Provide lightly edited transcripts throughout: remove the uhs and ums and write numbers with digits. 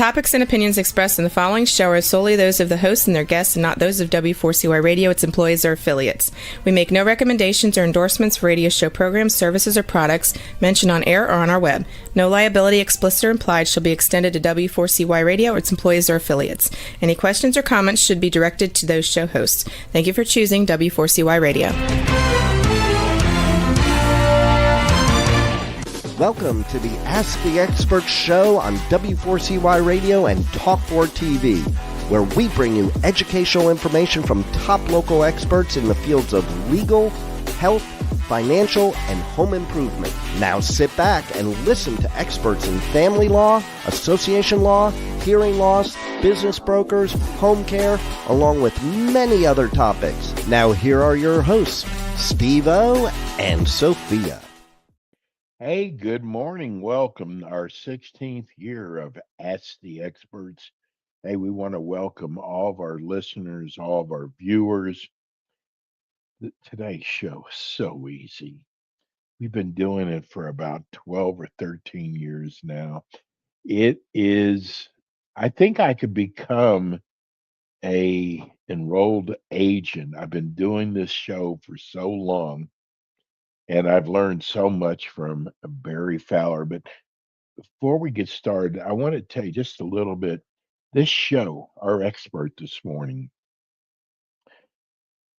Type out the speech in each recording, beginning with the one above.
topics and opinions expressed in the following show are solely those of the hosts and their guests and not those of W4CY Radio, its employees, or affiliates. We make no recommendations or endorsements for radio show programs, services, or products mentioned on air or on our web. No liability, explicit or implied, shall be extended to W4CY Radio or its employees or affiliates. Any questions or comments should be directed to those show hosts. Thank you for choosing W4CY Radio. Welcome to the Ask the Expert show on W4CY Radio and Talk4 TV, where we bring you educational information from top local experts in the fields of legal, health, financial, and home improvement. Now sit back and listen to experts in family law, association law, hearing loss, business brokers, home care, along with many other topics. Now here are your hosts, Steve-O and Sophia. Hey, good morning. Welcome our 16th year of Ask the Experts. Hey, we want to welcome all of our listeners, all of our viewers. Today's show is so easy. We've been doing it for about 12 or 13 years now. It is, I think I could become a enrolled agent. I've been doing this show for so long. And I've learned so much from Barry Fowler. But before we get started, I want to tell you just a little bit. This show, our expert this morning,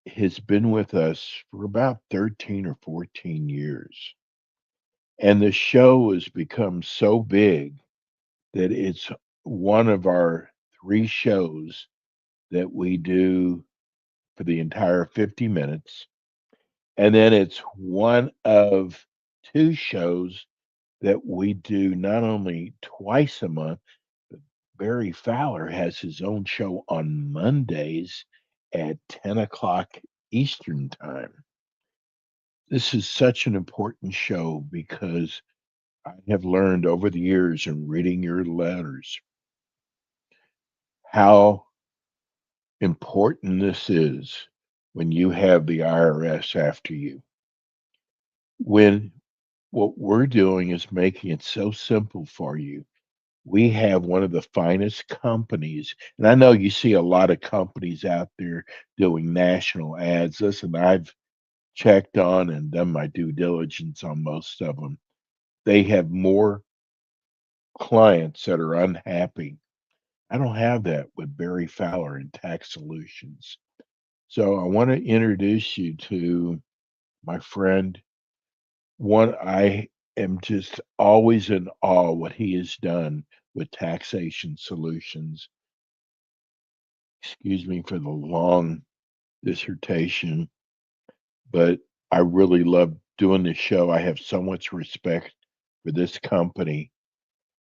has been with us for about 13 or 14 years. And the show has become so big that it's one of our 3 shows that we do for the entire 50 minutes. And then it's one of 2 shows that we do not only twice a month, but Barry Fowler has his own show on Mondays at 10 o'clock Eastern Time. This is such an important show because I have learned over the years in reading your letters how important this is when you have the IRS after you. When what we're doing is making it so simple for you. We have one of the finest companies, and I know you see a lot of companies out there doing national ads. Listen, I've checked on and done my due diligence on most of them. They have more clients that are unhappy. I don't have that with Barry Fowler and Tax Solutions. So I want to introduce you to my friend. One, I am just always in awe what he has done with Taxation Solutions. Excuse me for the long dissertation, but I really love doing this show. I have so much respect for this company.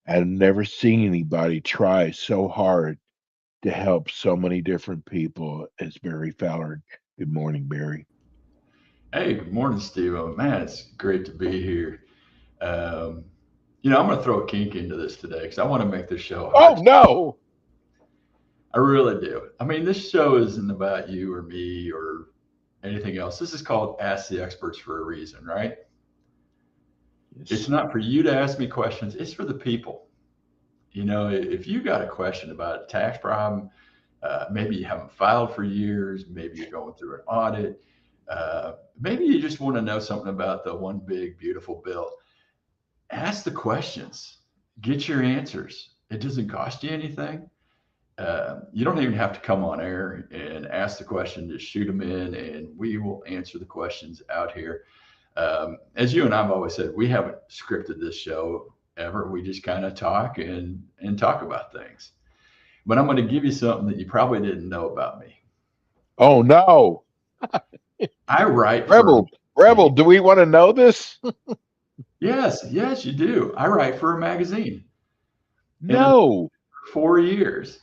I've never seen anybody try so hard to help so many different people as Barry Fowler. Good morning, Barry. Hey, good morning, Steve. Oh, man, it's great to be here. I'm going to throw a kink into this today because I want to make this show. Oh, no. I really do. I mean, this show isn't about you or me or anything else. This is called Ask the Experts for a reason, right? Yes. It's not for you to ask me questions. It's for the people. You know, if you got a question about a tax problem, maybe you haven't filed for years, maybe you're going through an audit, maybe you just want to know something about the one big, beautiful bill. Ask the questions, get your answers. It doesn't cost you anything. You don't even have to come on air and ask the question, just shoot them in and we will answer the questions out here. As you and I've always said, we haven't scripted this show ever. We just kind of talk and talk about things. But I'm going to give you something that you probably didn't know about me. Oh, no. I write Rebel, do we want to know this? Yes, you do. I write for a magazine. No. 4 years.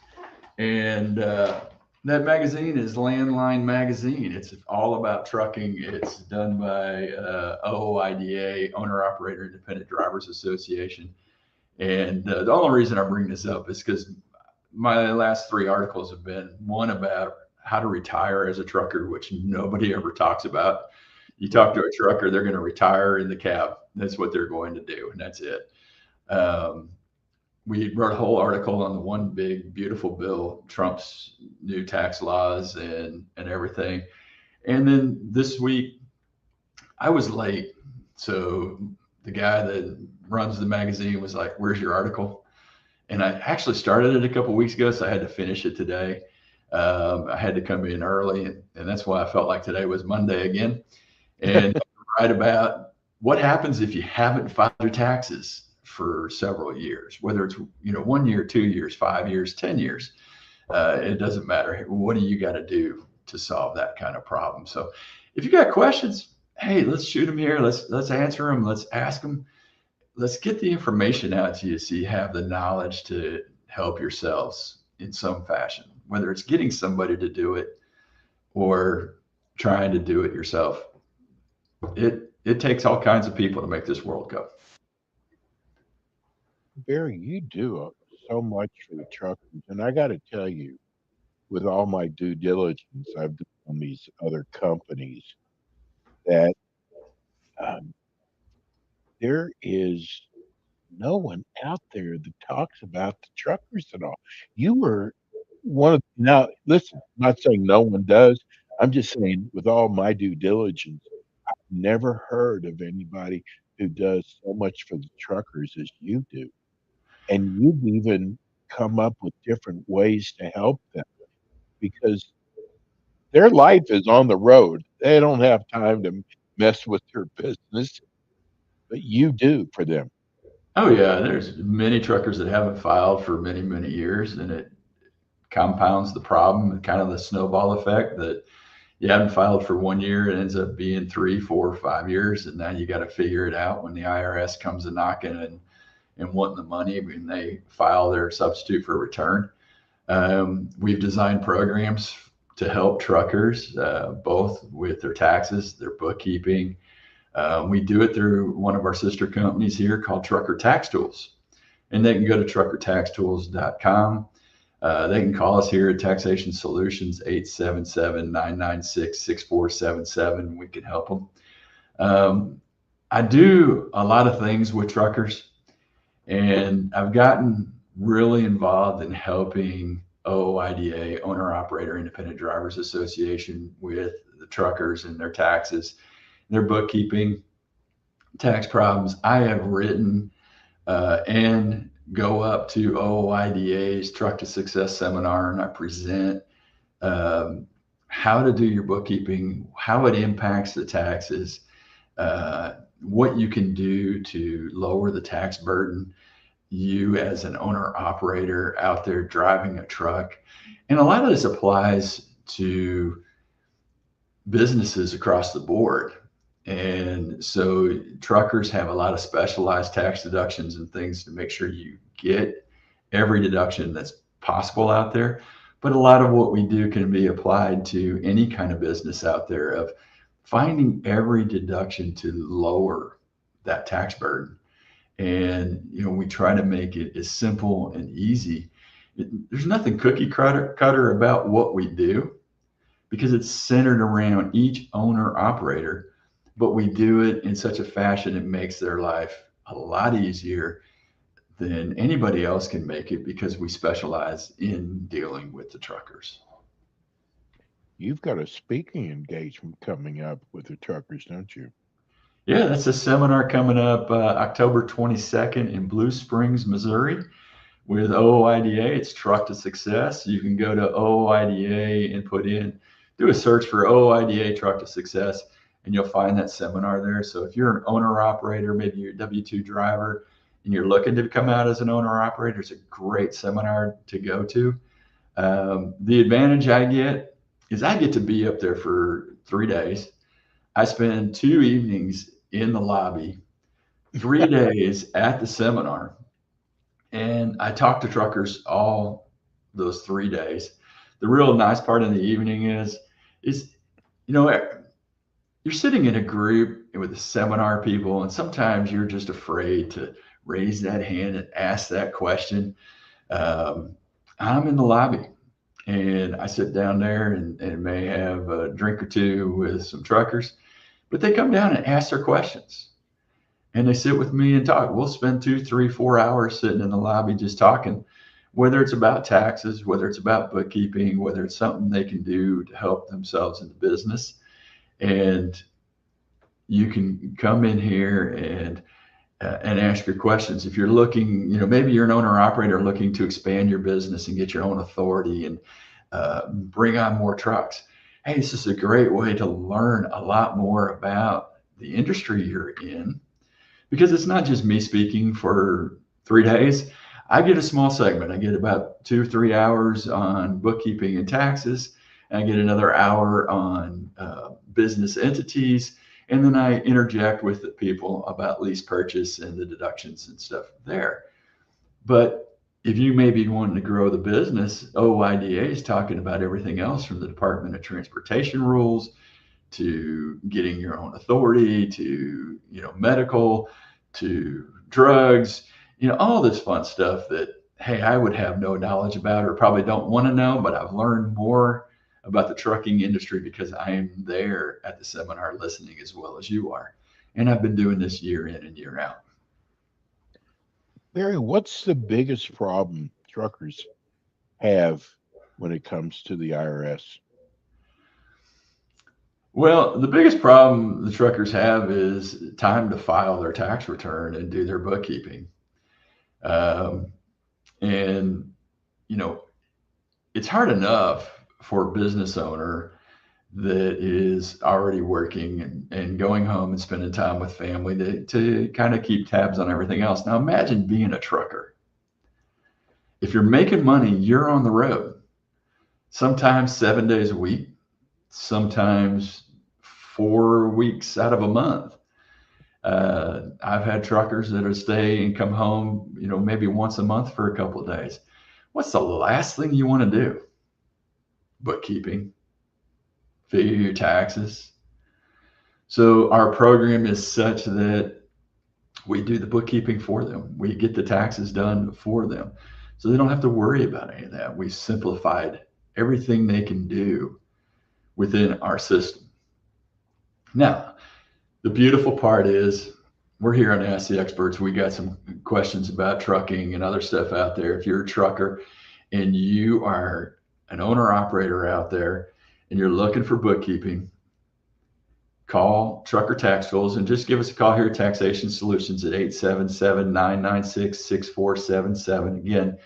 And that magazine is Landline Magazine. It's all about trucking. It's done by OOIDA, Owner Operator Independent Drivers Association. And the only reason I bring this up is because my last 3 articles have been one about how to retire as a trucker, which nobody ever talks about. You talk to a trucker, they're going to retire in the cab. That's what they're going to do, and that's it. we wrote a whole article on the one big beautiful bill, Trump's new tax laws and everything. And then this week I was late, so the guy that runs the magazine was like, "Where's your article?" And I actually started it a couple of weeks ago, so I had to finish it today. I had to come in early, and that's why I felt like today was Monday again. And write about what happens if you haven't filed your taxes for several years, whether it's 1 year, 2 years, 5 years, 10 years. It doesn't matter. What do you got to do to solve that kind of problem? So, if you got questions, hey, let's shoot them here. Let's answer them. Let's ask them. Let's get the information out to you so you have the knowledge to help yourselves in some fashion, whether it's getting somebody to do it or trying to do it yourself. It takes all kinds of people to make this world go. Barry, you do so much for the truckers. And I got to tell you, with all my due diligence I've done on these other companies, that there is no one out there that talks about the truckers at all. You were one of, now listen, I'm not saying no one does. I'm just saying, with all my due diligence, I've never heard of anybody who does so much for the truckers as you do. And you've even come up with different ways to help them, because their life is on the road. They don't have time to mess with their business, but you do for them. Oh yeah, there's many truckers that haven't filed for many, many years, and it compounds the problem and kind of the snowball effect that you haven't filed for 1 year, it ends up being 3, 4, 5 years, and now you got to figure it out when the IRS comes a knocking and wanting the money when they file their substitute for return. We've designed programs to help truckers, both with their taxes, their bookkeeping. We do it through one of our sister companies here called Trucker Tax Tools. And they can go to truckertaxtools.com. They can call us here at Taxation Solutions, 877-996-6477. We can help them. I do a lot of things with truckers, and I've gotten really involved in helping OOIDA, Owner Operator Independent Drivers Association, with the truckers and their taxes, their bookkeeping, tax problems. I have written and go up to OOIDA's Truck to Success seminar, and I present how to do your bookkeeping, how it impacts the taxes, what you can do to lower the tax burden, you as an owner operator out there driving a truck. And a lot of this applies to businesses across the board. And so truckers have a lot of specialized tax deductions and things to make sure you get every deduction that's possible out there. But a lot of what we do can be applied to any kind of business out there, of finding every deduction to lower that tax burden. And, we try to make it as simple and easy. There's nothing cookie cutter about what we do, because it's centered around each owner operator, but we do it in such a fashion it makes their life a lot easier than anybody else can make it, because we specialize in dealing with the truckers. You've got a speaking engagement coming up with the truckers, don't you? Yeah, that's a seminar coming up October 22nd in Blue Springs, Missouri, with OOIDA. It's Truck to Success. You can go to OOIDA and do a search for OOIDA Truck to Success, and you'll find that seminar there. So if you're an owner operator, maybe you're a W-2 driver, and you're looking to come out as an owner operator, it's a great seminar to go to. The advantage I get is I get to be up there for 3 days. I spend 2 evenings in the lobby, 3 days at the seminar, and I talk to truckers all those 3 days. The real nice part in the evening is you're sitting in a group with the seminar people, and sometimes you're just afraid to raise that hand and ask that question. I'm in the lobby, and I sit down there and may have a drink or two with some truckers, but they come down and ask their questions. and they sit with me and talk. We'll spend 2, 3, 4 hours sitting in the lobby just talking, whether it's about taxes, whether it's about bookkeeping, whether it's something they can do to help themselves in the business. And you can come in here and ask your questions. If you're looking, maybe you're an owner operator looking to expand your business and get your own authority and bring on more trucks. Hey, this is a great way to learn a lot more about the industry you're in, because it's not just me speaking for 3 days. I get a small segment. I get about 2 or 3 hours on bookkeeping and taxes. And I get another hour on business entities. And then I interject with the people about lease purchase and the deductions and stuff there. But if you may be wanting to grow the business, OIDA is talking about everything else from the Department of Transportation rules to getting your own authority to, medical, to drugs, all this fun stuff that, hey, I would have no knowledge about or probably don't want to know, but I've learned more about the trucking industry because I am there at the seminar listening as well as you are. And I've been doing this year in and year out. Barry, what's the biggest problem truckers have when it comes to the IRS? Well, the biggest problem the truckers have is time to file their tax return and do their bookkeeping. And, it's hard enough for a business owner that is already working and going home and spending time with family to kind of keep tabs on everything else. Now, imagine being a trucker. If you're making money, you're on the road, sometimes 7 days a week, sometimes 4 weeks out of a month. I've had truckers that'll stay and come home, maybe once a month for a couple of days. What's the last thing you want to do? Bookkeeping, figure your taxes. So our program is such that we do the bookkeeping for them. We get the taxes done for them. So they don't have to worry about any of that. We simplified everything they can do within our system. Now, the beautiful part is we're here on Ask the Experts. We got some questions about trucking and other stuff out there. If you're a trucker and you are an owner operator out there and you're looking for bookkeeping, call Trucker Tax Tools and just give us a call here at Taxation Solutions at 877-996-6477. Again,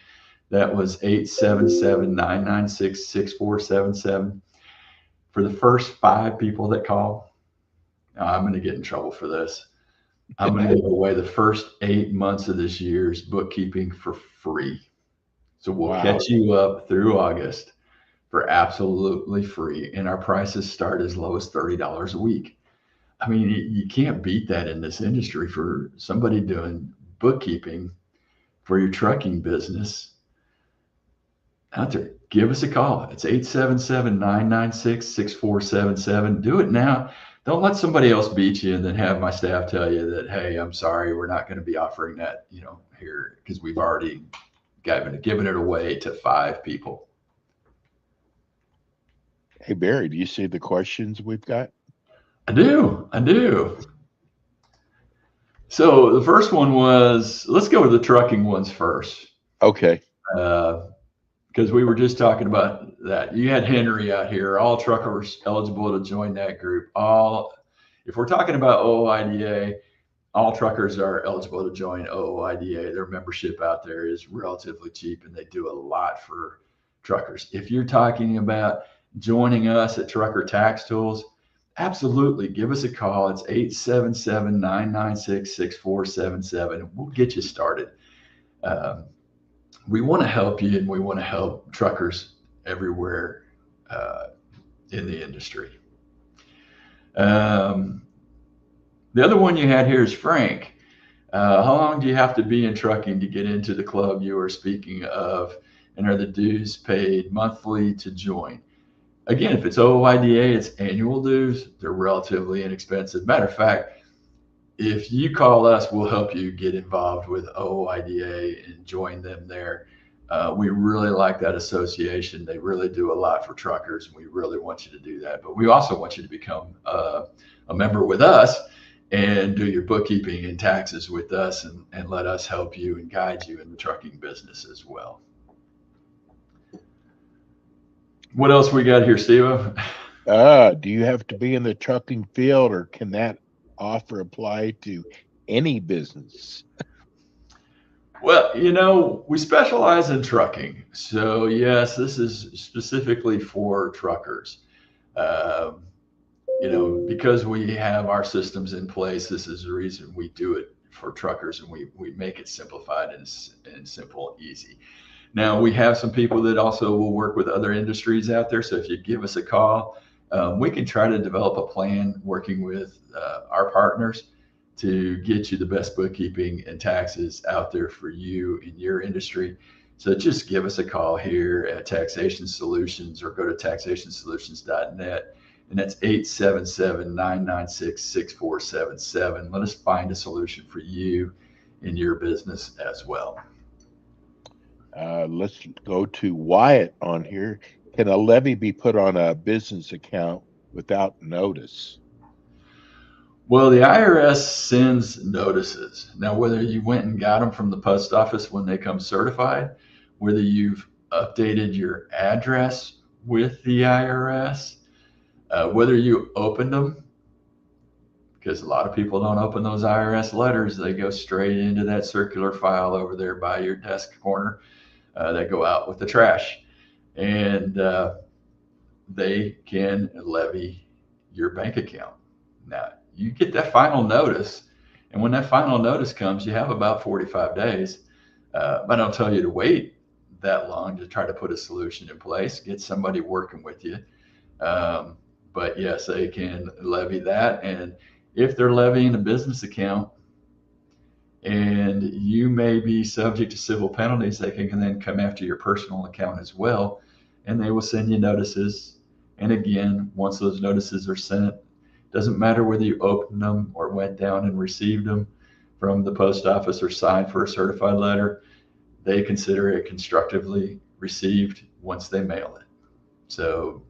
that was 877-996-6477. For the first 5 people that call, I'm going to get in trouble for this. I'm going to give away the first 8 months of this year's bookkeeping for free. So we'll catch you up through August for absolutely free. And our prices start as low as $30 a week. I mean, you can't beat that in this industry for somebody doing bookkeeping for your trucking business out there. Give us a call. It's 877-996-6477. Do it now. Don't let somebody else beat you and then have my staff tell you that, hey, I'm sorry, we're not going to be offering that, here, because we've already given it away to 5 people. Hey, Barry, do you see the questions we've got? I do. So the first one was, let's go with the trucking ones first. Okay. Because we were just talking about that. You had Henry out here, all truckers eligible to join that group. If we're talking about OOIDA, all truckers are eligible to join OOIDA. Their membership out there is relatively cheap and they do a lot for truckers. If you're talking about joining us at Trucker Tax Tools, absolutely give us a call. It's 877-996-6477. We'll get you started. We want to help you and we want to help truckers everywhere in the industry. The other one you had here is Frank. How long do you have to be in trucking to get into the club you are speaking of? And are the dues paid monthly to join? Again, if it's OOIDA, it's annual dues. They're relatively inexpensive. Matter of fact, if you call us, we'll help you get involved with OOIDA and join them there. We really like that association. They really do a lot for truckers. We really want you to do that. But we also want you to become a member with us and do your bookkeeping and taxes with us, and let us help you and guide you in the trucking business as well. What else we got here, Steve? Do you have to be in the trucking field, or can that offer apply to any business? Well, we specialize in trucking. So, yes, this is specifically for truckers. Um, because we have our systems in place, this is the reason we do it for truckers, and we make it simplified and simple and easy. Now, we have some people that also will work with other industries out there. So if you give us a call, we can try to develop a plan working with our partners to get you the best bookkeeping and taxes out there for you in your industry. So just give us a call here at Taxation Solutions, or go to taxationsolutions.net. And that's 877-996-6477. Let us find a solution for you in your business as well. Let's go to Wyatt on here. Can a levy be put on a business account without notice? Well, the IRS sends notices. Now, whether you went and got them from the post office when they come certified, whether you've updated your address with the IRS, whether you opened them, because a lot of people don't open those IRS letters. They go straight into that circular file over there by your desk corner. They go out with the trash, and they can levy your bank account. Now, you get that final notice, and when that final notice comes, you have about 45 days. I don't tell you to wait that long to try to put a solution in place. Get somebody working with you. But yes, they can levy that. And if they're levying a business account, and you may be subject to civil penalties, they can then come after your personal account as well, and they will send you notices. And again, once those notices are sent, doesn't matter whether you opened them or went down and received them from the post office or signed for a certified letter, they consider it constructively received once they mail it. So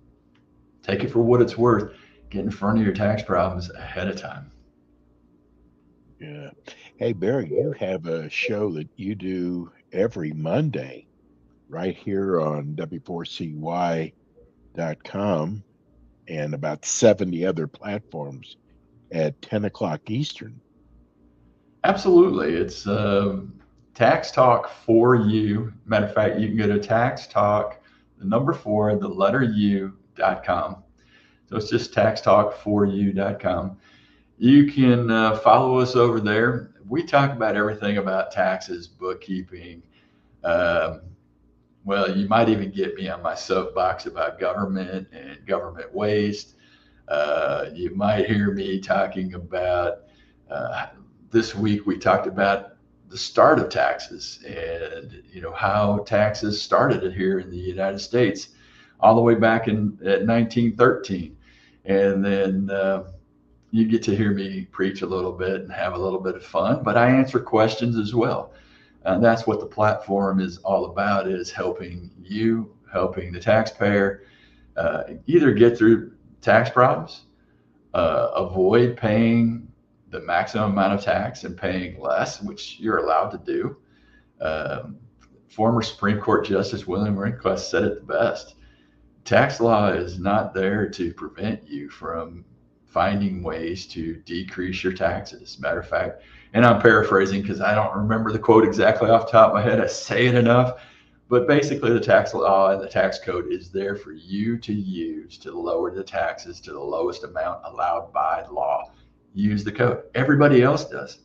take it for what it's worth. Get in front of your tax problems ahead of time. Yeah. Hey, Barry, you have a show that you do every Monday right here on W4CY.com and about 70 other platforms at 10 o'clock Eastern. Absolutely. It's Tax Talk for You. Matter of fact, you can go to Tax Talk, the number 4, the letter U.com. So it's just taxtalkforyou.com. You can follow us over there. We talk about everything about taxes, bookkeeping. Well, you might even get me on my soapbox about government and government waste. You might hear me talking about, this week we talked about the start of taxes, and how taxes started here in the United States all the way back at 1913. And then you get to hear me preach a little bit and have a little bit of fun, but I answer questions as well. And that's what the platform is all about, is helping the taxpayer either get through tax problems, avoid paying the maximum amount of tax and paying less, which you're allowed to do. Former Supreme Court Justice William Rehnquist said it the best. Tax law is not there to prevent you from finding ways to decrease your taxes. Matter of fact, and I'm paraphrasing because I don't remember the quote exactly off the top of my head. I say it enough, but basically the tax law and the tax code is there for you to use to lower the taxes to the lowest amount allowed by law. Use the code. Everybody else does.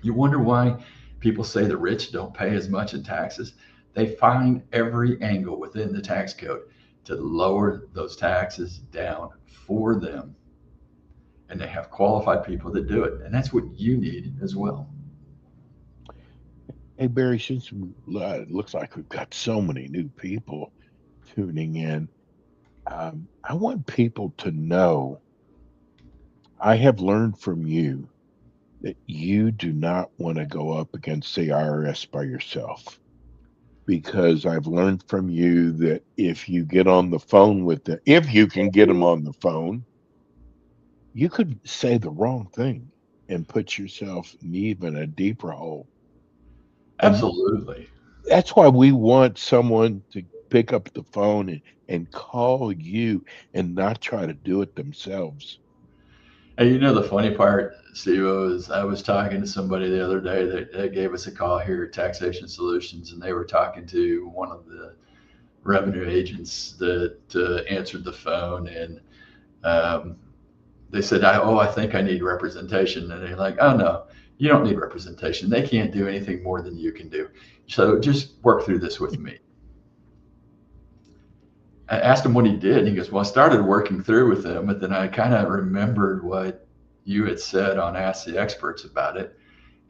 You wonder why people say the rich don't pay as much in taxes. They find every angle within the tax code to lower those taxes down for them. And they have qualified people that do it. And that's what you need as well. Hey, Barry, since it looks like we've got so many new people tuning in, I want people to know I have learned from you that you do not want to go up against the IRS by yourself, because I've learned from you that if you get on the phone with them, if you can get them on the phone, you could say the wrong thing and put yourself in even a deeper hole. And Absolutely. that's why we want someone to pick up the phone and call you and not try to do it themselves. And you know, the funny part, Steve, is I was talking to somebody the other day that they gave us a call here at Taxation Solutions, and they were talking to one of the revenue agents that answered the phone, and um, they said, I think I need representation. And they're like, oh, no, you don't need representation. They can't do anything more than you can do. So just work through this with me. I asked him what he did. And he goes, well, I started working through with him, but then I kind of remembered what you had said on Ask the Experts about it.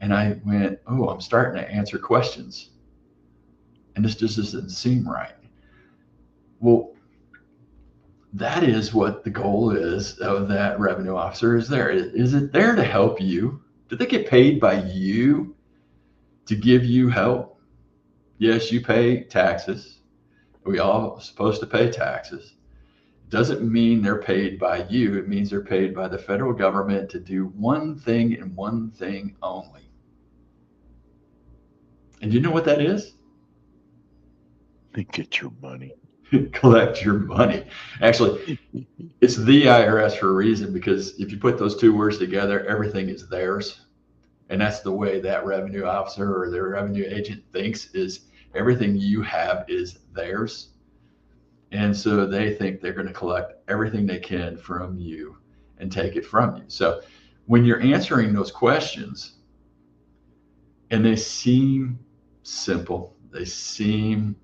And I went, oh, I'm starting to answer questions. And this just doesn't seem right. Well, that is what the goal is of that revenue officer. Is it there to help you? Do they get paid by you to give you help? Yes, you pay taxes. We all supposed to pay taxes. It doesn't mean they're paid by you. It means they're paid by the federal government to do one thing and one thing only. And you know what that is? Get your money. Collect your money. Actually, it's the IRS for a reason, because if you put those two words together, everything is theirs. And that's the way that revenue officer or the revenue agent thinks, is everything you have is theirs. And so they think they're going to collect everything they can from you and take it from you. So when you're answering those questions and they seem simple, they seem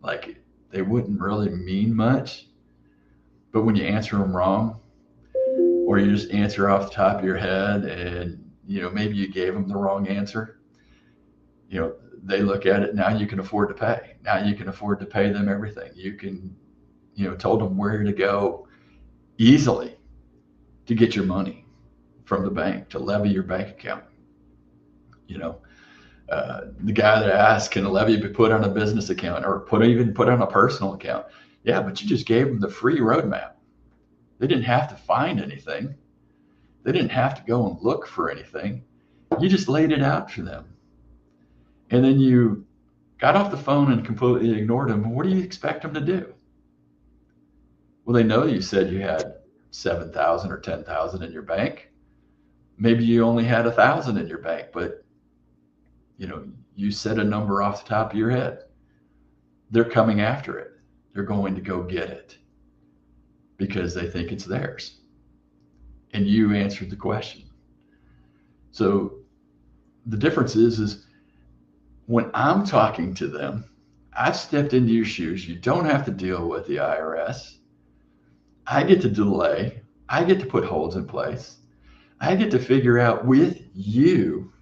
like they wouldn't really mean much, but when you answer them wrong, or you just answer off the top of your head and maybe you gave them the wrong answer, they look at it. Now you can afford to pay. Now you can afford to pay them everything. You can, told them where to go easily to get your money from the bank, to levy your bank account. The guy that asked, can a levy be put on a business account or even put on a personal account? Yeah, but you just gave them the free roadmap. They didn't have to find anything. They didn't have to go and look for anything. You just laid it out for them. And then you got off the phone and completely ignored them. What do you expect them to do? Well, they know you said you had 7,000 or 10,000 in your bank. Maybe you only had 1,000 in your bank, but you said a number off the top of your head. They're coming after it. They're going to go get it because they think it's theirs. And you answered the question. So the difference is when I'm talking to them, I've stepped into your shoes. You don't have to deal with the IRS. I get to delay. I get to put holds in place. I get to figure out with you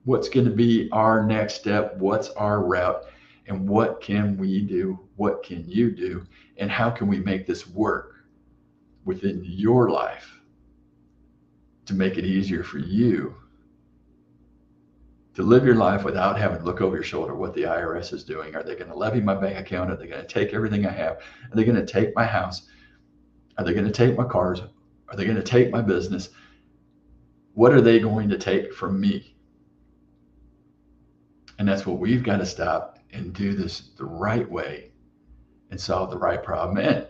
what's going to be our next step, what's our route, and what can we do, what can you do, and how can we make this work within your life to make it easier for you to live your life without having to look over your shoulder what the IRS is doing. Are they going to levy my bank account? Are they going to take everything I have? Are they going to take my house? Are they going to take my cars? Are they going to take my business? What are they going to take from me? And that's what we've got to stop and do this the right way and solve the right problem. And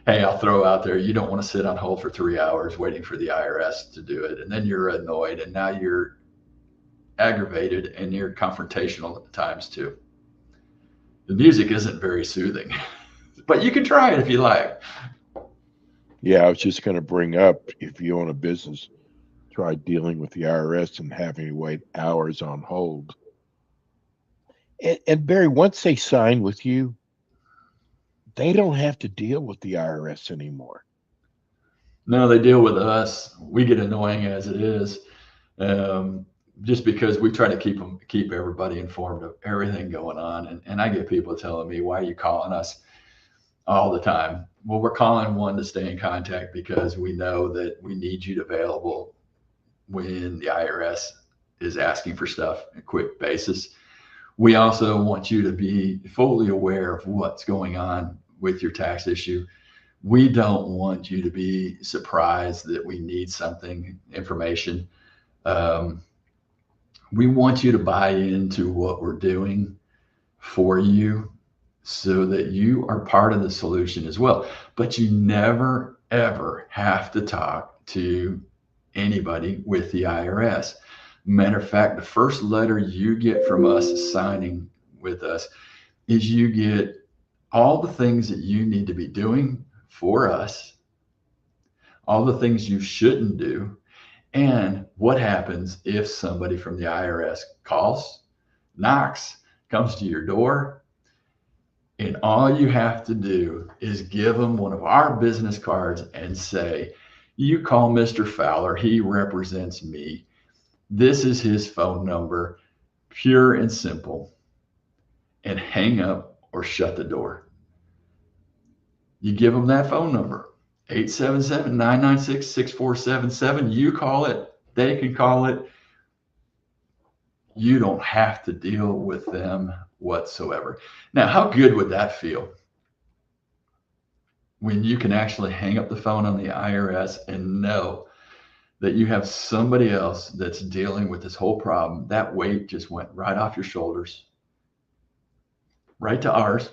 hey, I'll throw out there, you don't want to sit on hold for 3 hours waiting for the IRS to do it. And then you're annoyed and now you're aggravated and you're confrontational at times too. The music isn't very soothing, but you can try it if you like. Yeah, I was just going to bring up, if you own a business, try dealing with the IRS and having to wait hours on hold. And Barry, once they sign with you, they don't have to deal with the IRS anymore. No, they deal with us. We get annoying as it is, just because we try to keep everybody informed of everything going on. And I get people telling me, why are you calling us all the time? Well, we're calling one to stay in contact because we know that we need you available when the IRS is asking for stuff on a quick basis. We also want you to be fully aware of what's going on with your tax issue. We don't want you to be surprised that we need something, information. We want you to buy into what we're doing for you so that you are part of the solution as well. But you never, ever have to talk to anybody with the IRS. Matter of fact, the first letter you get from us signing with us is you get all the things that you need to be doing for us, all the things you shouldn't do, and what happens if somebody from the IRS calls, knocks, comes to your door, and all you have to do is give them one of our business cards and say, you call Mr. Fowler, he represents me. This is his phone number, pure and simple, and hang up or shut the door. You give them that phone number, 877-996-6477. You call it, they can call it. You don't have to deal with them whatsoever. Now, how good would that feel when you can actually hang up the phone on the IRS and know that you have somebody else that's dealing with this whole problem? That weight just went right off your shoulders, right to ours,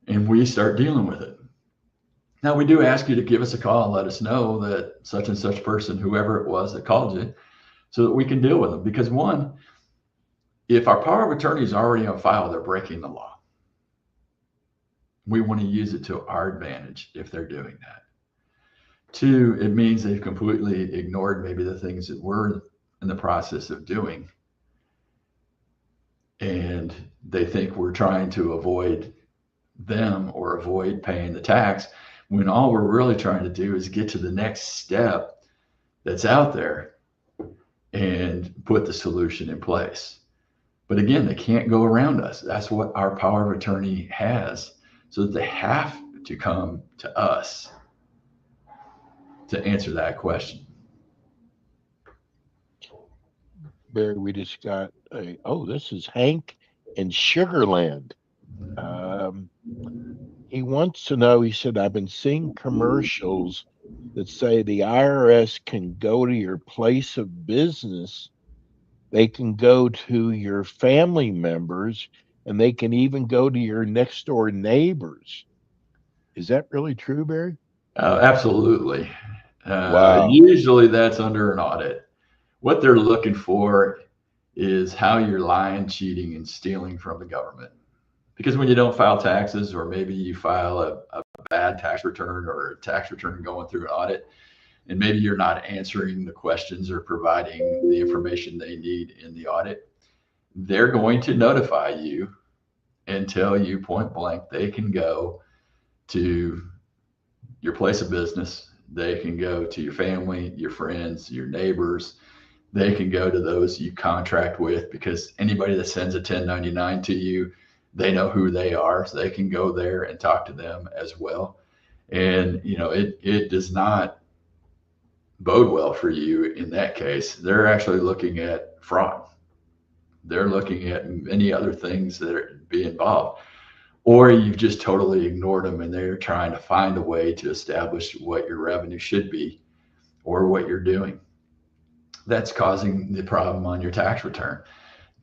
and we start dealing with it. Now, we do ask you to give us a call and let us know that such and such person, whoever it was that called you, so that we can deal with them. Because one, if our power of attorney is already on file, they're breaking the law. We want to use it to our advantage if they're doing that. Two, it means they've completely ignored maybe the things that we're in the process of doing. And they think we're trying to avoid them or avoid paying the tax, when all we're really trying to do is get to the next step that's out there and put the solution in place. But again, they can't go around us. That's what our power of attorney has. So that they have to come to us to answer that question. Barry, we just got this is Hank in Sugarland. He wants to know, he said, I've been seeing commercials that say the IRS can go to your place of business. They can go to your family members, and they can even go to your next door neighbors. Is that really true, Barry? Absolutely. Wow. Usually that's under an audit. What they're looking for is how you're lying, cheating, and stealing from the government. Because when you don't file taxes, or maybe you file a bad tax return or a tax return going through an audit, and maybe you're not answering the questions or providing the information they need in the audit, they're going to notify you and tell you point blank they can go to your place of business. They can go to your family, your friends, your neighbors. They can go to those you contract with, because anybody that sends a 1099 to you, they know who they are. So they can go there and talk to them as well. And, it does not bode well for you in that case. They're actually looking at fraud. They're looking at many other things that are be involved. Or you've just totally ignored them and they're trying to find a way to establish what your revenue should be or what you're doing. That's causing the problem on your tax return.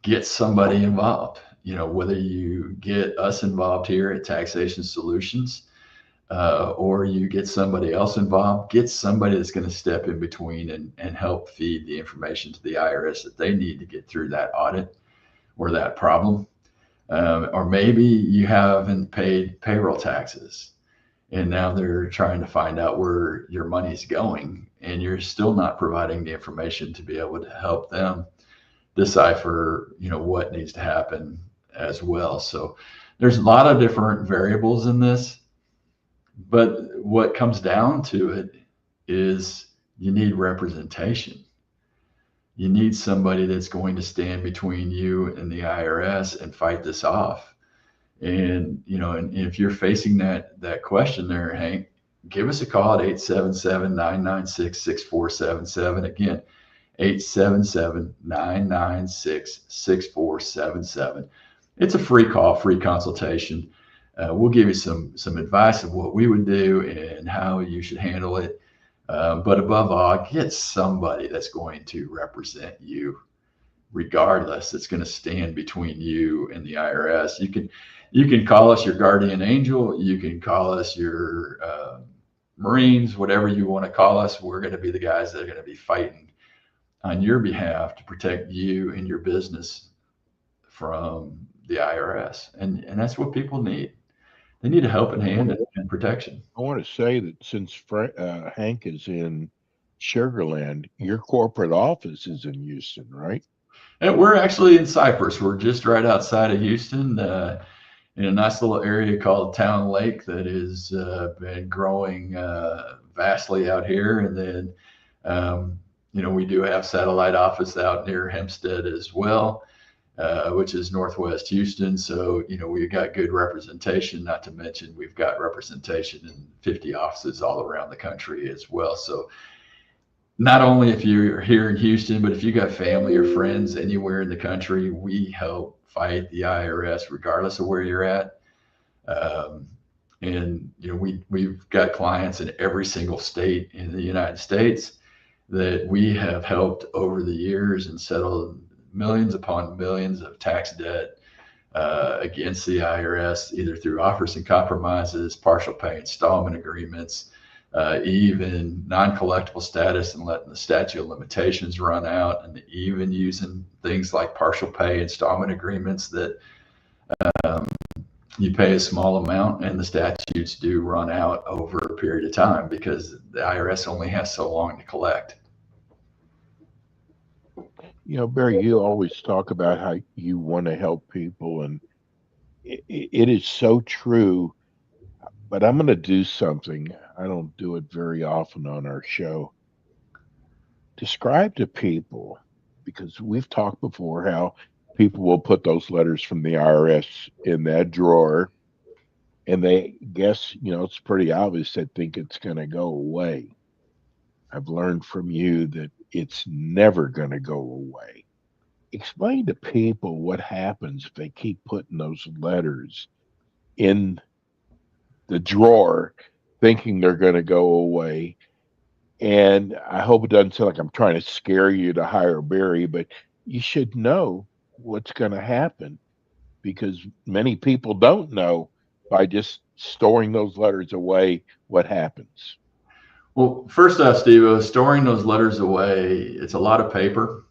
Get somebody involved. Whether you get us involved here at Taxation Solutions, or you get somebody else involved, get somebody that's going to step in between and help feed the information to the IRS that they need to get through that audit or that problem. Or maybe you haven't paid payroll taxes and now they're trying to find out where your money's going, and you're still not providing the information to be able to help them decipher, what needs to happen as well. So there's a lot of different variables in this, but what comes down to it is you need representation. You need somebody that's going to stand between you and the IRS and fight this off. And, and if you're facing that question there, Hank, give us a call at 877-996-6477. Again, 877-996-6477. It's a free call, free consultation. We'll give you some advice of what we would do and how you should handle it. But above all, get somebody that's going to represent you regardless. It's going to stand between you and the IRS. You can call us your guardian angel. You can call us your Marines, whatever you want to call us. We're going to be the guys that are going to be fighting on your behalf to protect you and your business from the IRS. And that's what people need. They need a helping hand and protection. I want to say that since Hank is in Sugarland, your corporate office is in Houston, right? And we're actually in Cypress. We're just right outside of Houston, in a nice little area called Town Lake that has been growing vastly out here. And then, we do have satellite office out near Hempstead as well, which is Northwest Houston. So, we've got good representation, not to mention we've got representation in 50 offices all around the country as well. So not only if you're here in Houston, but if you got family or friends anywhere in the country, we help fight the IRS regardless of where you're at. We've got clients in every single state in the United States that we have helped over the years and settled millions upon millions of tax debt against the IRS, either through offers and compromises, partial pay installment agreements, even non-collectible status and letting the statute of limitations run out, and even using things like partial pay installment agreements that you pay a small amount and the statutes do run out over a period of time because the IRS only has so long to collect. Barry, you always talk about how you want to help people, and it is so true. But I'm going to do something. I don't do it very often on our show. Describe to people, because we've talked before how people will put those letters from the IRS in that drawer, and they guess, it's pretty obvious they think it's going to go away. I've learned from you that it's never going to go away. Explain to people what happens if they keep putting those letters in the drawer thinking they're going to go away. And I hope it doesn't sound like I'm trying to scare you to hire Barry, but you should know what's going to happen, because many people don't know by just storing those letters away what happens. Well, first off, Steve, storing those letters away, it's a lot of paper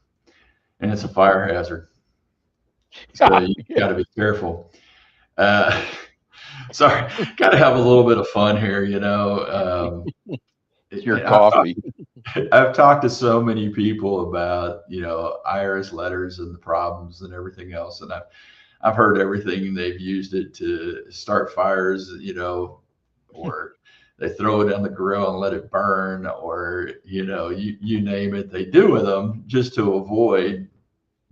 and it's a fire hazard. So you got to be careful. Sorry, got to have a little bit of fun here, It's your coffee. I've talked to so many people about, IRS letters and the problems and everything else. And I've heard everything. They've used it to start fires, or they throw it on the grill and let it burn, or, you name it, they do with them just to avoid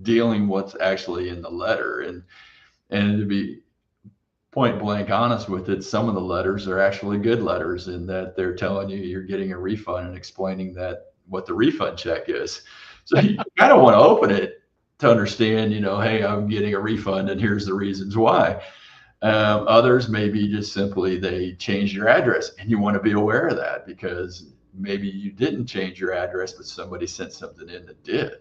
dealing what's actually in the letter. And to be point blank honest with it, some of the letters are actually good letters in that they're telling you you're getting a refund and explaining that what the refund check is. So you kind of want to open it to understand, hey, I'm getting a refund and here's the reasons why. Others maybe just simply they change your address, and you want to be aware of that because maybe you didn't change your address, but somebody sent something in that did.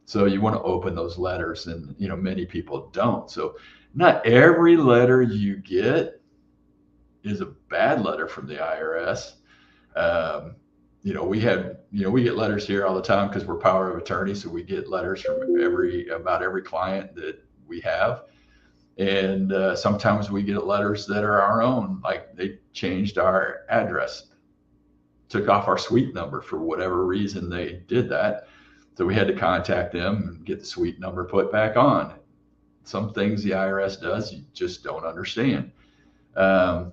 So you want to open those letters, and many people don't. So not every letter you get is a bad letter from the IRS. We get letters here all the time because we're power of attorney. So we get letters from about every client that we have. And sometimes we get letters that are our own, like they changed our address, took off our suite number for whatever reason they did that. So we had to contact them and get the suite number put back on. Some things the IRS does, you just don't understand. But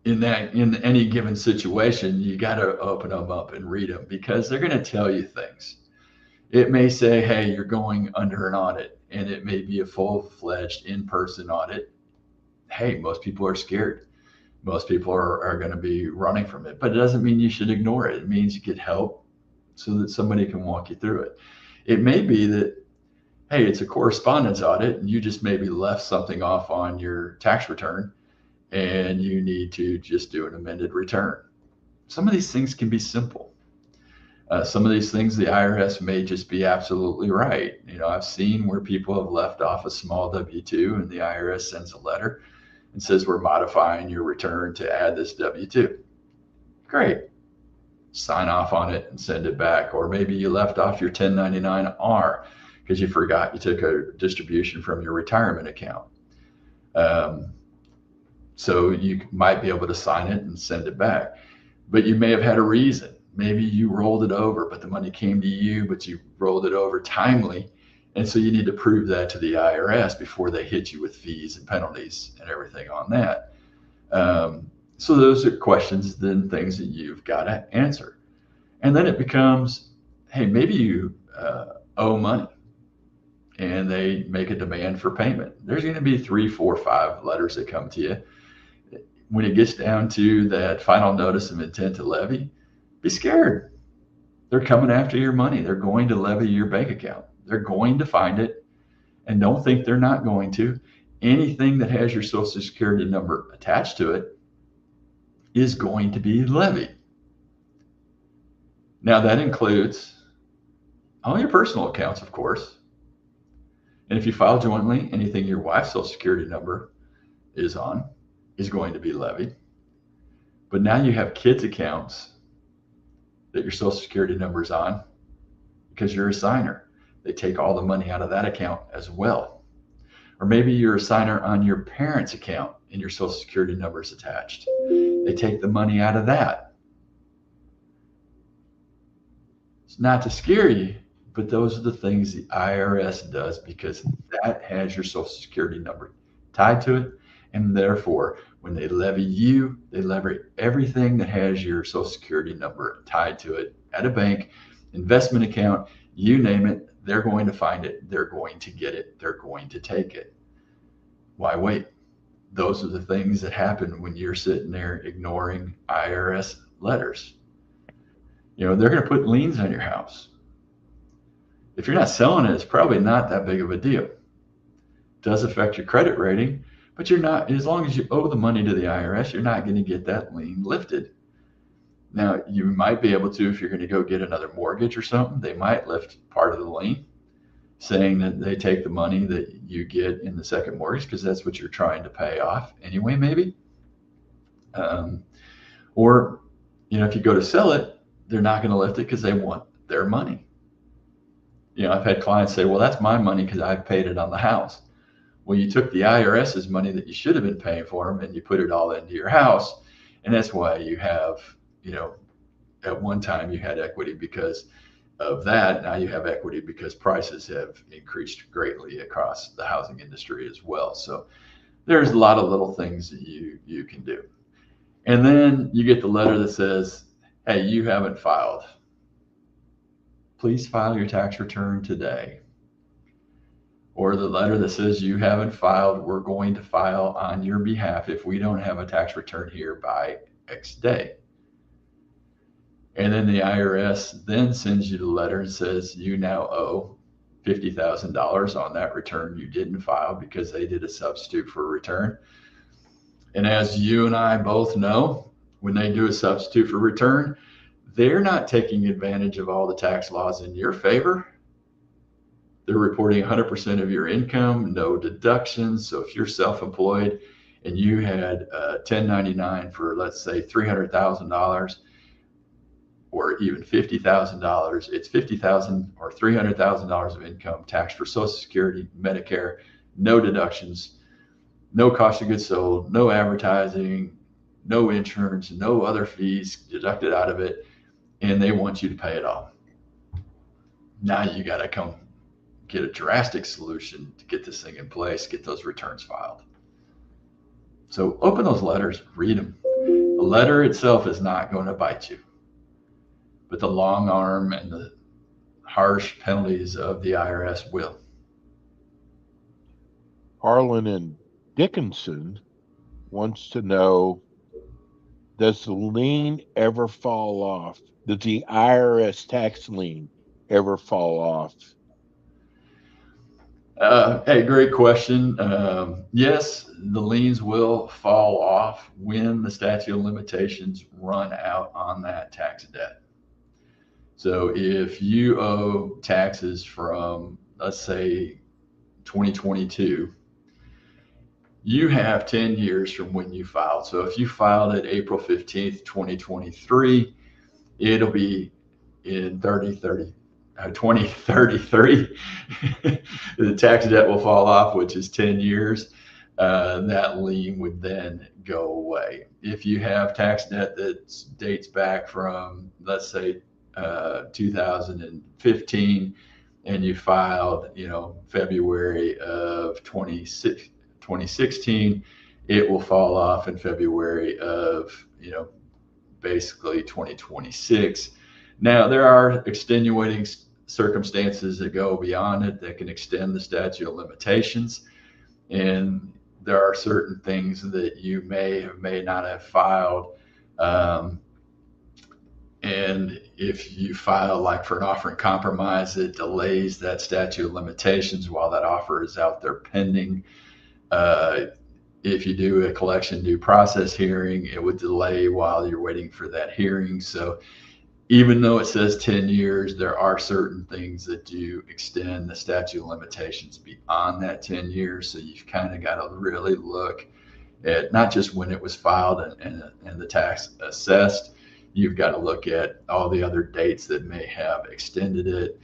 in any given situation, you got to open them up and read them because they're going to tell you things. It may say, hey, you're going under an audit, and it may be a full-fledged in-person audit. Hey, most people are scared. Most people are going to be running from it, but it doesn't mean you should ignore it. It means you get help so that somebody can walk you through it. It may be that, hey, it's a correspondence audit and you just maybe left something off on your tax return and you need to just do an amended return. Some of these things can be simple. Some of these things the IRS may just be absolutely right. I've seen where people have left off a small W-2 and the IRS sends a letter and says, we're modifying your return to add this W-2. Great. Sign off on it and send it back. Or maybe you left off your 1099-R because you forgot you took a distribution from your retirement account. So you might be able to sign it and send it back. But you may have had a reason. Maybe you rolled it over, but the money came to you, but you rolled it over timely. And so you need to prove that to the IRS before they hit you with fees and penalties and everything on that. So those are questions, then things that you've got to answer. And then it becomes, hey, maybe you owe money and they make a demand for payment. There's going to be 3, 4, 5 letters that come to you. When it gets down to that final notice of intent to levy, be scared. They're coming after your money. They're going to levy your bank account. They're going to find it. And don't think they're not going to. Anything that has your Social Security number attached to it is going to be levied. Now that includes all your personal accounts, of course. And if you file jointly, anything your wife's Social Security number is on is going to be levied. But now you have kids' accounts that your Social Security number is on because you're a signer. They take all the money out of that account as well. Or maybe you're a signer on your parents' account and your Social Security number is attached. They take the money out of that. It's not to scare you, but those are the things the IRS does because that has your Social Security number tied to it. And therefore, when they levy you, they levy everything that has your Social Security number tied to it at a bank, investment account, you name it, they're going to find it, they're going to get it, they're going to take it. Why wait? Those are the things that happen when you're sitting there ignoring IRS letters. They're going to put liens on your house. If you're not selling it, it's probably not that big of a deal. It does affect your credit rating, but you're not, as long as you owe the money to the IRS, you're not going to get that lien lifted. Now, you might be able to, if you're going to go get another mortgage or something, they might lift part of the lien, saying that they take the money that you get in the second mortgage because that's what you're trying to pay off anyway, maybe. Or, if you go to sell it, they're not going to lift it because they want their money. I've had clients say, well, that's my money because I've paid it on the house. Well, you took the IRS's money that you should have been paying for them and you put it all into your house. And that's why you have, at one time you had equity because of that. Now you have equity because prices have increased greatly across the housing industry as well. So there's a lot of little things that you can do. And then you get the letter that says, hey, you haven't filed. Please file your tax return today. Or the letter that says you haven't filed, we're going to file on your behalf if we don't have a tax return here by X day. And then the IRS then sends you the letter and says you now owe $50,000 on that return you didn't file because they did a substitute for a return. And as you and I both know, when they do a substitute for return, they're not taking advantage of all the tax laws in your favor. They're reporting 100% of your income, no deductions. So if you're self-employed and you had 1099 for, let's say, $300,000 or even $50,000, it's $50,000 or $300,000 of income taxed for Social Security, Medicare, no deductions, no cost of goods sold, no advertising, no insurance, no other fees deducted out of it, and they want you to pay it all. Now you got to come get a drastic solution to get this thing in place, get those returns filed. So open those letters, read them. The letter itself is not going to bite you, but the long arm and the harsh penalties of the IRS will. Harlan and Dickinson wants to know, does the lien ever fall off? Does the IRS tax lien ever fall off? Hey, great question. Yes, the liens will fall off when the statute of limitations run out on that tax debt. So if you owe taxes from, let's say, 2022, you have 10 years from when you filed. So if you filed it April 15th, 2023, it'll be in 2033. The tax debt will fall off, which is 10 years. That lien would then go away. If you have tax debt that dates back from, let's say, 2015, and you filed, February of 2016, it will fall off in February of, basically 2026. Now, there are extenuating circumstances that go beyond it that can extend the statute of limitations. And there are certain things that you may or may not have filed. And if you file like for an offer in compromise, it delays that statute of limitations while that offer is out there pending. If you do a collection due process hearing, it would delay while you're waiting for that hearing. So even though it says 10 years, there are certain things that do extend the statute of limitations beyond that 10 years. So you've kind of got to really look at not just when it was filed and the tax assessed. You've got to look at all the other dates that may have extended it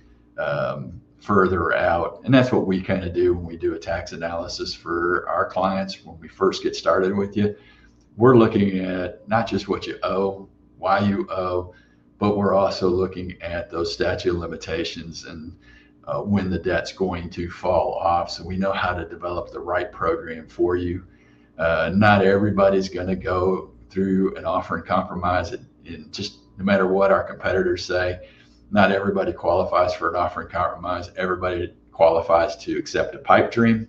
further out. And that's what we kind of do when we do a tax analysis for our clients. When we first get started with you, we're looking at not just what you owe, why you owe, but we're also looking at those statute of limitations and when the debt's going to fall off. So we know how to develop the right program for you. Not everybody's going to go through an offer and compromise. In just no matter what our competitors say, not everybody qualifies for an offer and compromise. Everybody qualifies to accept a pipe dream.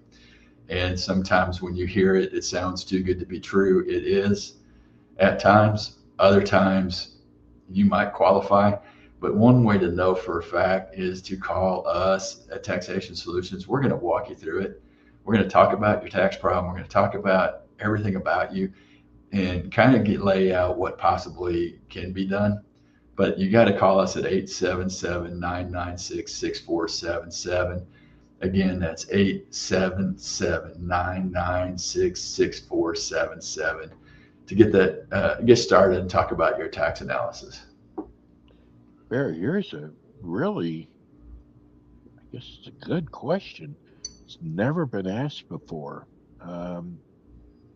And sometimes when you hear it, it sounds too good to be true. It is at times. Other times you might qualify. But one way to know for a fact is to call us at Taxation Solutions. We're going to walk you through it. We're going to talk about your tax problem. We're going to talk about everything about you and kind of lay out what possibly can be done. But you got to call us at 877-996-6477. Again, that's 877-996-6477 to get started and talk about your tax analysis. Barry, here's a really, I guess it's a good question. It's never been asked before.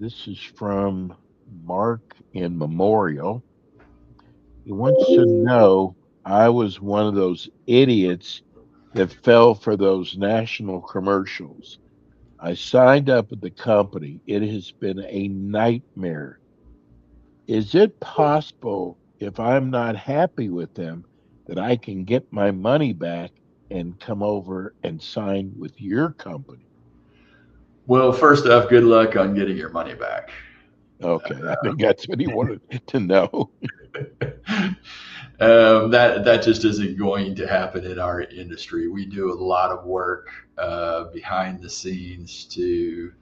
This is from Mark in Memorial. He wants to know, I was one of those idiots that fell for those national commercials. I signed up with the company. It has been a nightmare. Is it possible, if I'm not happy with them, that I can get my money back and come over and sign with your company? Well, first off, good luck on getting your money back. Okay, I think that's what he wanted to know. That just isn't going to happen in our industry. We do a lot of work behind the scenes to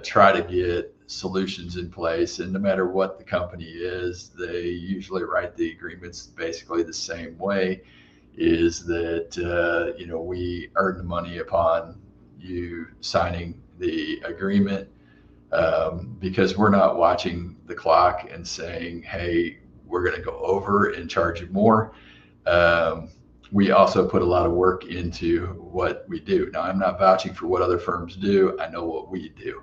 try to get solutions in place. And no matter what the company is, they usually write the agreements basically the same way, is that, we earn the money upon you signing the agreement, because we're not watching the clock and saying, hey, we're going to go over and charge you more. We also put a lot of work into what we do. Now, I'm not vouching for what other firms do. I know what we do.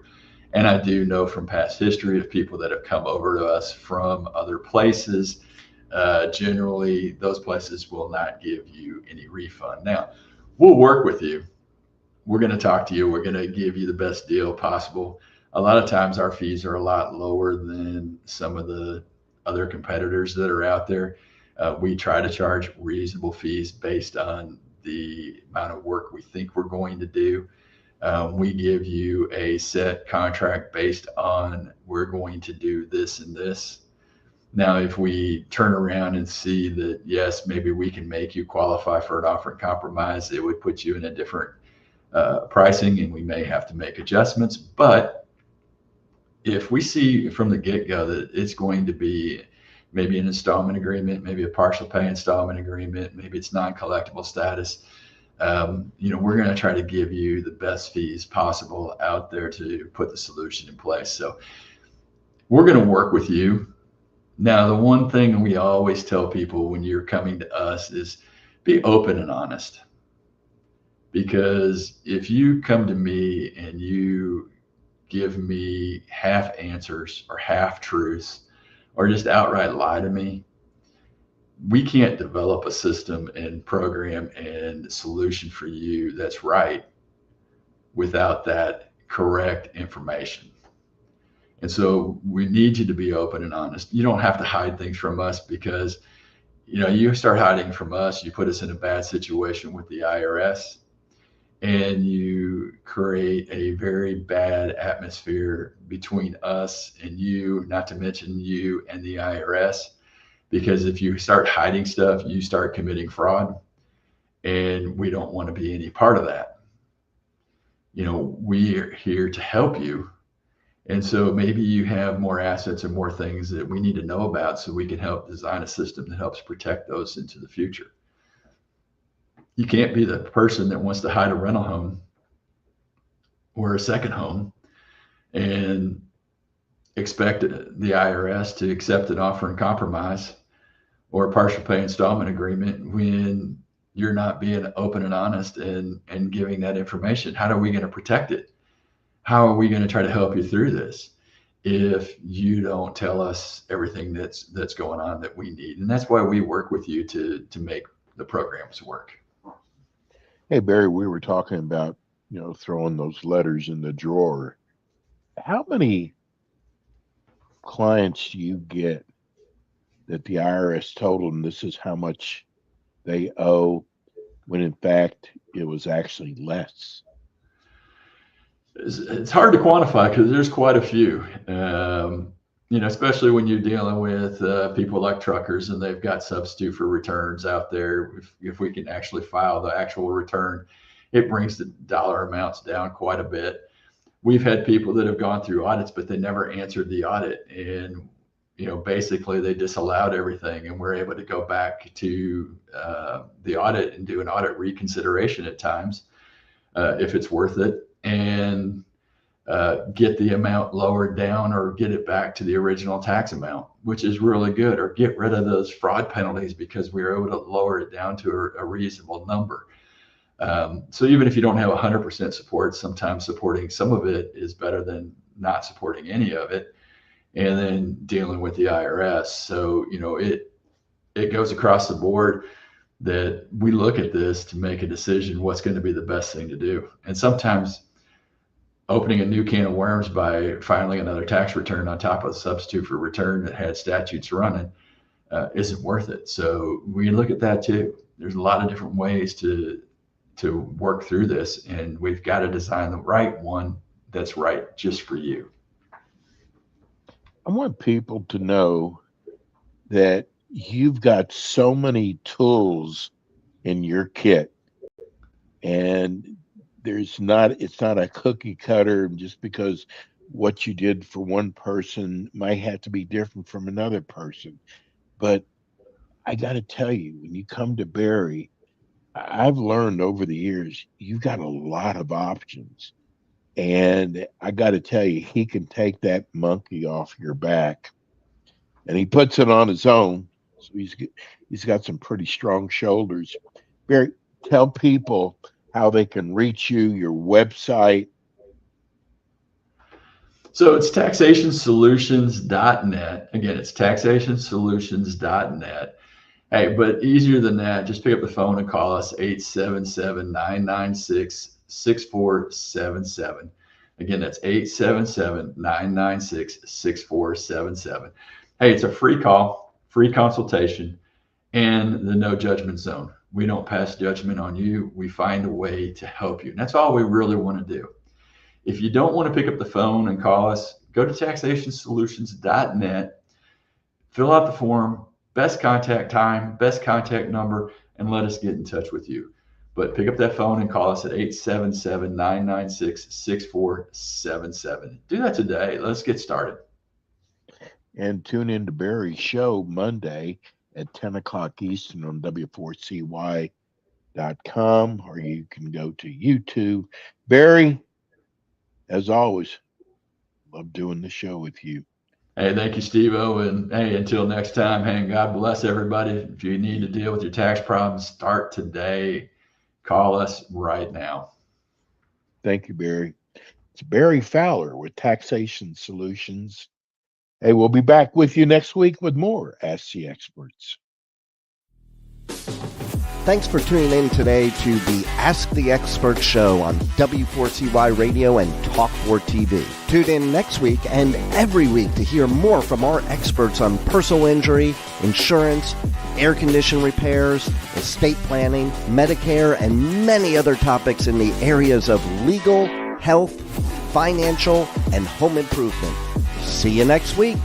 And I do know from past history of people that have come over to us from other places. Generally, those places will not give you any refund. Now, we'll work with you. We're going to talk to you. We're going to give you the best deal possible. A lot of times our fees are a lot lower than some of the other competitors that are out there. We try to charge reasonable fees based on the amount of work we think we're going to do. We give you a set contract based on we're going to do this and this. Now, if we turn around and see that, yes, maybe we can make you qualify for an offer and compromise, it would put you in a different pricing, and we may have to make adjustments. But if we see from the get-go that it's going to be maybe an installment agreement, maybe a partial pay installment agreement, maybe it's non-collectible status, we're going to try to give you the best fees possible out there to put the solution in place. So we're going to work with you. Now, the one thing we always tell people when you're coming to us is be open and honest. Because if you come to me and you give me half answers or half truths or just outright lie to me, we can't develop a system and program and solution for you that's right without that correct information. And so we need you to be open and honest. You don't have to hide things from us, because you start hiding from us, you put us in a bad situation with the IRS, and you create a very bad atmosphere between us and you, not to mention you and the IRS. Because if you start hiding stuff, you start committing fraud, and we don't want to be any part of that. We're here to help you. And so maybe you have more assets or more things that we need to know about, so we can help design a system that helps protect those into the future. You can't be the person that wants to hide a rental home or a second home and expect the IRS to accept an offer in compromise or a partial pay installment agreement when you're not being open and honest and giving that information. How are we going to protect it? How are we going to try to help you through this if you don't tell us everything that's going on that we need? And that's why we work with you to make the programs work. Hey, Barry, we were talking about, throwing those letters in the drawer. How many clients do you get that the IRS told them this is how much they owe, when in fact it was actually less? It's hard to quantify because there's quite a few, especially when you're dealing with people like truckers and they've got substitute for returns out there. If we can actually file the actual return, it brings the dollar amounts down quite a bit. We've had people that have gone through audits, but they never answered the audit. And, basically they disallowed everything, and we're able to go back to the audit and do an audit reconsideration at times if it's worth it, and get the amount lowered down or get it back to the original tax amount, which is really good, or get rid of those fraud penalties because we were able to lower it down to a reasonable number. So even if you don't have 100% support, sometimes supporting some of it is better than not supporting any of it, and then dealing with the IRS. So, it goes across the board that we look at this to make a decision what's going to be the best thing to do. And sometimes opening a new can of worms by filing another tax return on top of a substitute for return that had statutes running isn't worth it. So we look at that too. There's a lot of different ways to work through this, and we've got to design the right one that's right just for you. I want people to know that you've got so many tools in your kit, and it's not a cookie cutter just because what you did for one person might have to be different from another person. But I got to tell you, when you come to Barry, I've learned over the years, you've got a lot of options. And I got to tell you, he can take that monkey off your back, and he puts it on his own. So he's got some pretty strong shoulders. Barry, tell people how they can reach you, your website. So it's taxationsolutions.net. Again, it's taxationsolutions.net. Hey, but easier than that, just pick up the phone and call us, 877-996-6477. Again, that's 877-996-6477. Hey, it's a free call, free consultation, and the no judgment zone. We don't pass judgment on you. We find a way to help you. And that's all we really want to do. If you don't want to pick up the phone and call us, go to taxationsolutions.net, fill out the form, best contact time, best contact number, and let us get in touch with you. But pick up that phone and call us at 877-996-6477. Do that today. Let's get started. And tune in to Barry's show Monday at 10 o'clock Eastern on W4CY.com, or you can go to YouTube. Barry, as always, love doing the show with you. Hey, thank you, Steve-O. And hey, until next time, hey, God bless everybody. If you need to deal with your tax problems, start today. Call us right now. Thank you, Barry. It's Barry Fowler with Taxation Solutions. Hey, we'll be back with you next week with more Ask the Experts. Thanks for tuning in today to the Ask the Expert show on W4CY Radio and Talk4 TV. Tune in next week and every week to hear more from our experts on personal injury, insurance, air condition repairs, estate planning, Medicare, and many other topics in the areas of legal, health, financial, and home improvement. See you next week.